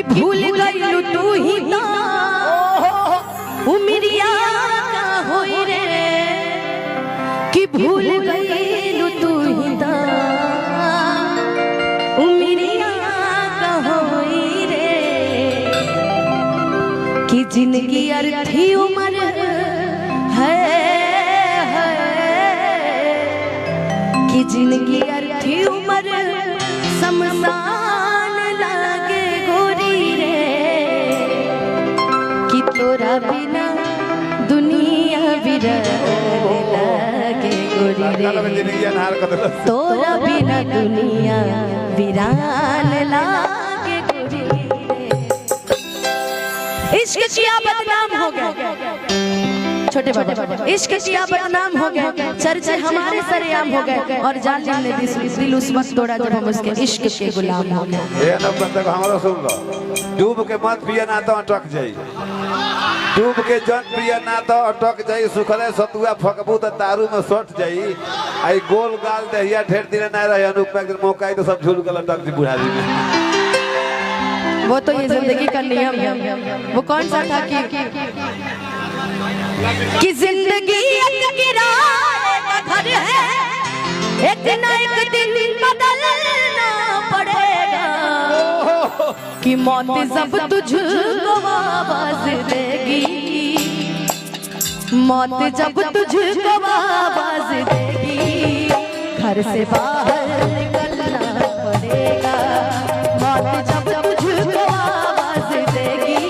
कि भूल गइलू तू ही तो उमरिया का होई रे कि भूल गइलू तू ही तो उमरिया का होई रे कि जिंदगी अर्थी उम्र है कि जिंदगी अर्थी उम्र शमशान लागे गोरी रे कि तोरा बिना दुनिया विरह लागे गोरी रे तोरा बिना दुनिया वीरान लागे गोरी रे। इश्क किया बदनाम हो गया छोटे बाबा, इश्क किया बदनाम हो गया, चर्चे हमारे सरेआम हो गए और जान जान ने दिल उस वक्त तोड़ा जब हम उसके इश्क के गुलाम हो गए। ये न बंदा हमारा सुन लो, डूब के मत पिया ना तो अटक जाई, डूब के जन पिया ना तो अटक जाई, सुखले सतुआ फकबू तो दारू में सट जाई, आई गोल गाल दहिया ढेर दिन ना रहे अनुप में मौका तो सब झूल के लटक जी बुढ़ारी में। वो तो ये जिंदगी का नियम है। वो कौन सा था कि जिंदगी एक किराए का घर है, एक ना एक दिन बदलना पड़ेगा कि मौत जब तुझको आवाज देगी, मौत जब तुझको आवाज देगी घर से बाहर निकलना पड़ेगा, मौत जब तुझको आवाज देगी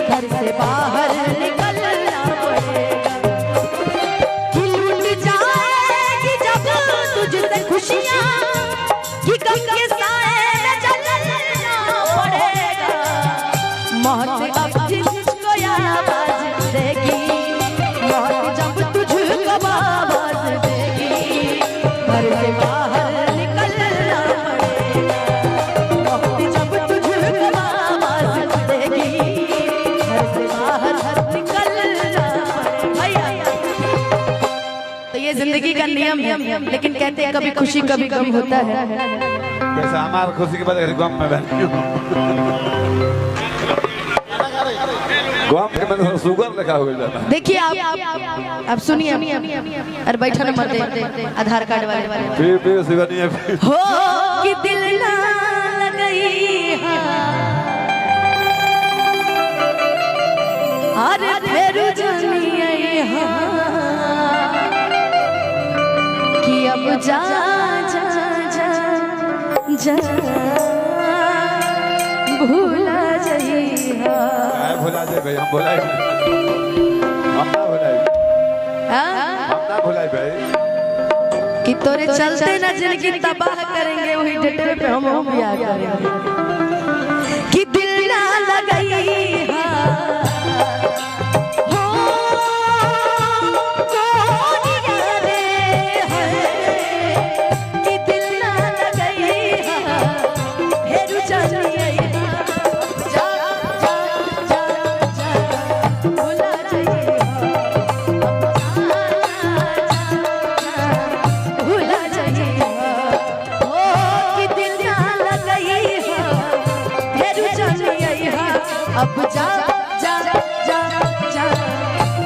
घर से बाहर निकलना पड़ेगा कि लूट जाएगी जब तुझसे खुशियां कि गम के साए में जलना पड़ेगा, मौत अब तुझको आवाज देगी, मौत जब तुझको आवाज देगी घर से बाहर निकलना पड़ेगा, मौत जब तुझको आवाज देगी घर से बाहर निकलना पड़ेगा। तो ये जिंदगी का नियम है, लेकिन कहते हैं कभी खुशी कभी गम होता है। कैसा हमारा खुशी के बाद गम में बनी गम के मतलब शुगर लिखा हो जाता। देखिए आप सुनिए, अरे बैठा न मत दे आधार कार्ड वाले फिर सिवनी है हो कि दिल ना लगई अरे फिर जानी कि अब जा जा जा जा भूला जइहा, भुला दे भाई, हम भुलाए, हम ना भुलाए, हम ना भुलाए भाई कि तोरे चलते ना जिंदगी तबाह करेंगे वही डेटे पे हम बियाह करेंगे कि दिल ना लगई अब जा जा जा जा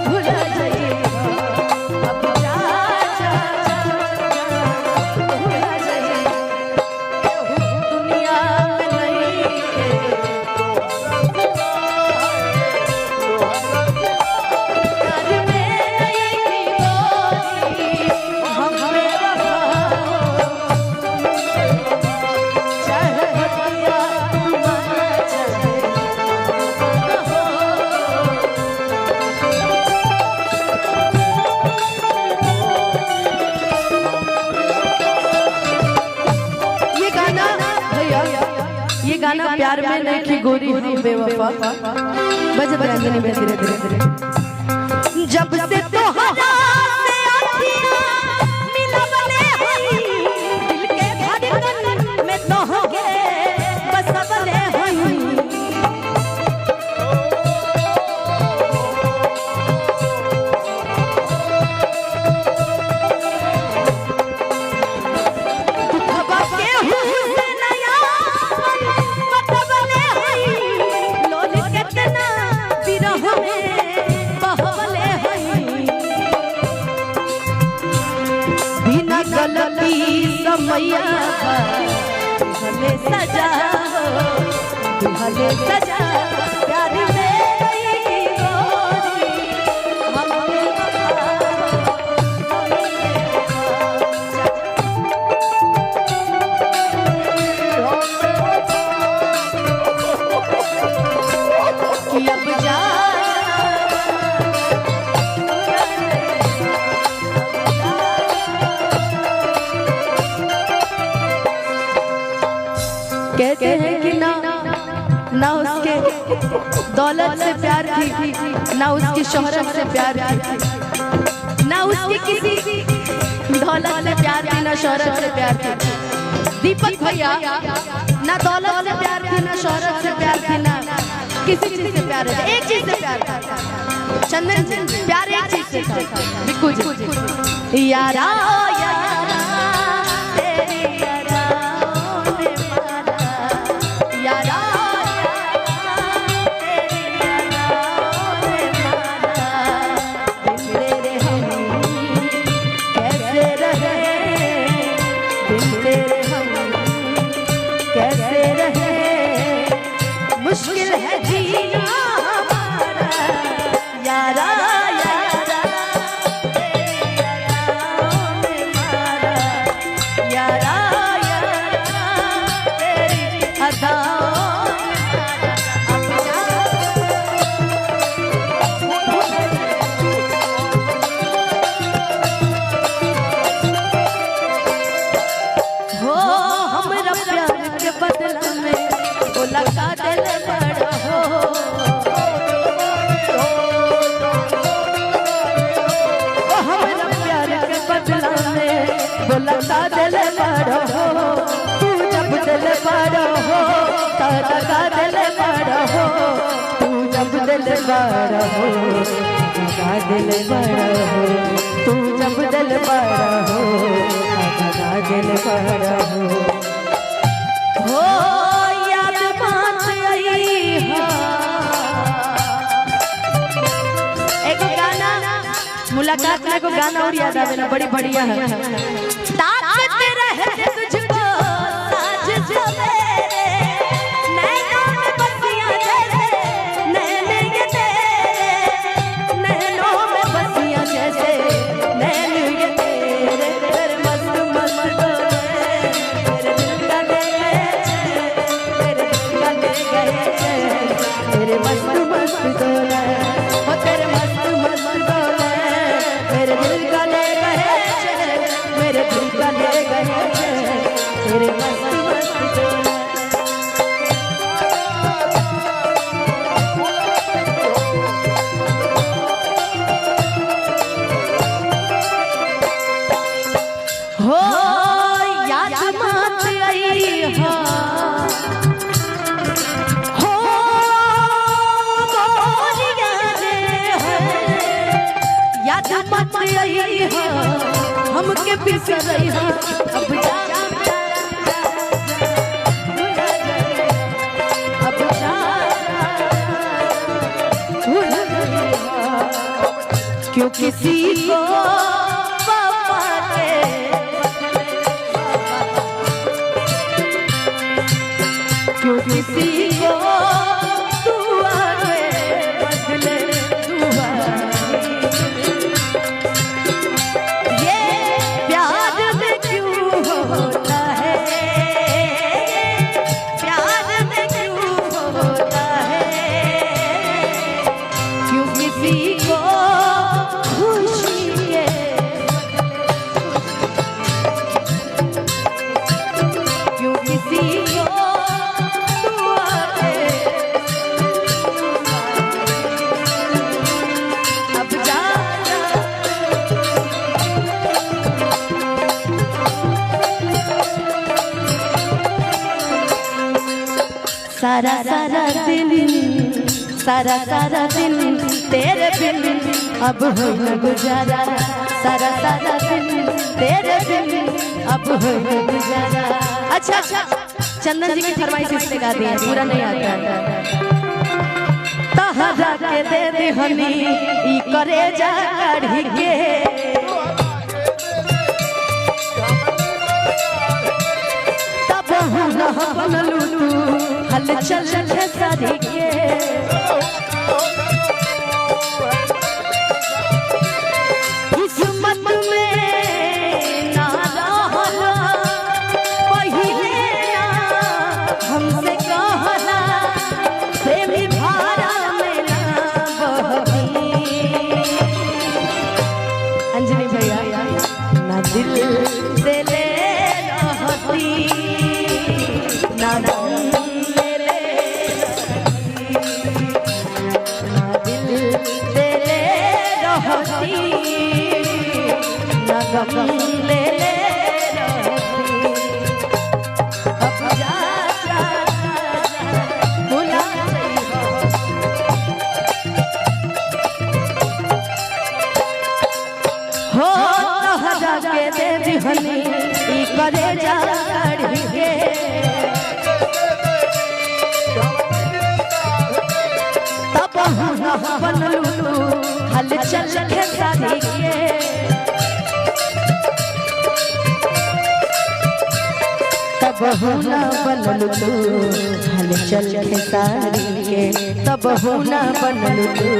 भुला जाइएगा, अब जा जा जा भुला जाइएगा, दुनिया में नहीं प्यार में नहीं गोरी हम बेवफा चाहे बतिया माना चाहे गाना प्यार में नहीं की गोरी हम बेवफा बज बजाने में धीरे धीरे जब से तोहरा से आँखियाँ मिलवले हई दिल के धड़कन में तोहके बसवले हई दुखवा के हुस्न नया बतवले हई समैया दुल्हले सजा दुल्हले सजा प्यार मेरी गोरी हमें कि अब जा कहते हैं कि ना उसके दौलत से प्यार की, ना उसकी शोहरत से प्यार की, ना उसकी किसी दौलत से प्यार की, ना शोहरत से प्यार की। दीपक भैया ना दौलत से प्यार की, ना शोहरत से प्यार की, ना किसी चीज से प्यार है, एक चीज से प्यार था। चंदन जी प्यार एक चीज से था, बिक्कू जी यारा मुश्किल है जीना हमारा यारा यारा यारा यारा तेरी अदा हो हमरा प्यार के बदला में वो लगा दिल बड़ा हो हमरा प्यार के बदला में वो लगा दिल बड़ा हो तू जब दिल बड़ा हो तो लगा दिल बड़ा हो तू जब दिल बड़ा हो लगा दिल बड़ा हो तू जब दिल बड़ा हो लगा दिल बड़ा हो याद बात आई एक गाना मुलाकात में को गाना और याद आवे ना बड़ी बढ़िया है। ताकत रहे तुझको साज सवेरे नैनों में बसियां जैसे नैने ये तेरे नैनों में बसियां जैसे नैन ये तेरे तेरे मस्त मस्त तेरे दिल का तेरे मस्त मस्त डोले हो तेरे मस्त मस्त डोले मेरे दिल का ले गए मेरे दिल का ले गए तेरे मस्त मस्त डोले हो याद मत आई याद मत आई हमके बिसर रही अब जा अब जा क्यों किसी को पापा के क्यों किसी को दुआ के बदले दुआ सारा सारा दिन तेरे बिन अब हो न गुजारा सारा दिन तेरे बिन अब हो न गुजारा। अच्छा चंदन जी की फरमाइश इसने गा दी है, पूरा नहीं आता। तहरा के दे दे हनी ई करे जा काढ़ी के बनलू तू हलचल खेसारी के किस्मत में ना रहला पहिले ना हमसे कहला प्रेमी धारा में ना बहती अंजलि भैया ना दिल से ले रहती ना गम ले रहती ना दिल से ले रहती ना गम ले रहती अब जा जा भुला हो हजा के दे दिहनी ई करे जा काढ़ी के तब हम बनलू हलचल खेसारी के तब हम बनलू हलचल खेसारी के तब हम बनलू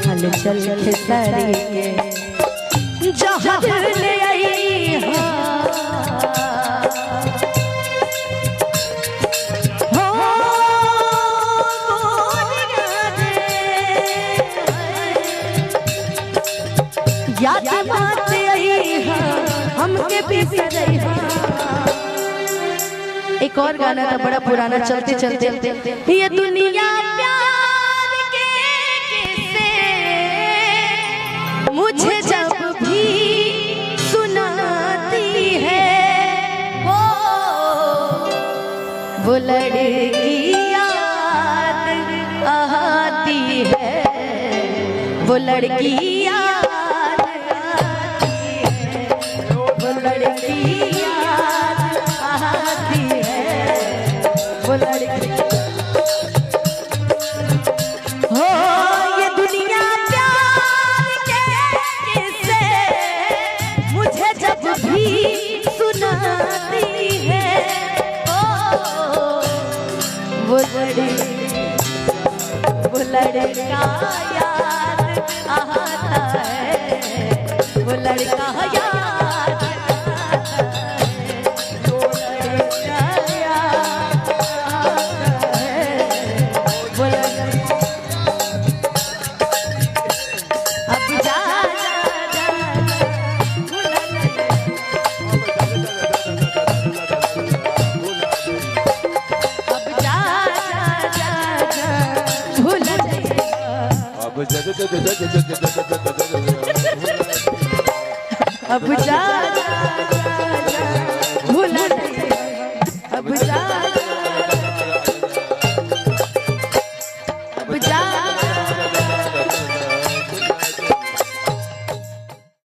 हलचल खेसारी के जहाँ ले आई याद बात आई हमके पीछे रही। एक और गाना था बड़ा पुराना चलते चलते ये दुनिया प्यार के किस्से मुझे जब भी सुनाती है वो लड़की याद आती है वो लड़की याद आती है वो लड़की याद आती है वो लड़की हो ये दुनिया प्यार के किस्से मुझे जब भी सुनाती है वो लड़का याद आता है वो लड़का याद आता है वो लड़का याद आता है वो लड़का अब जा जा जा भुला अब जा जा जा भूल अब जा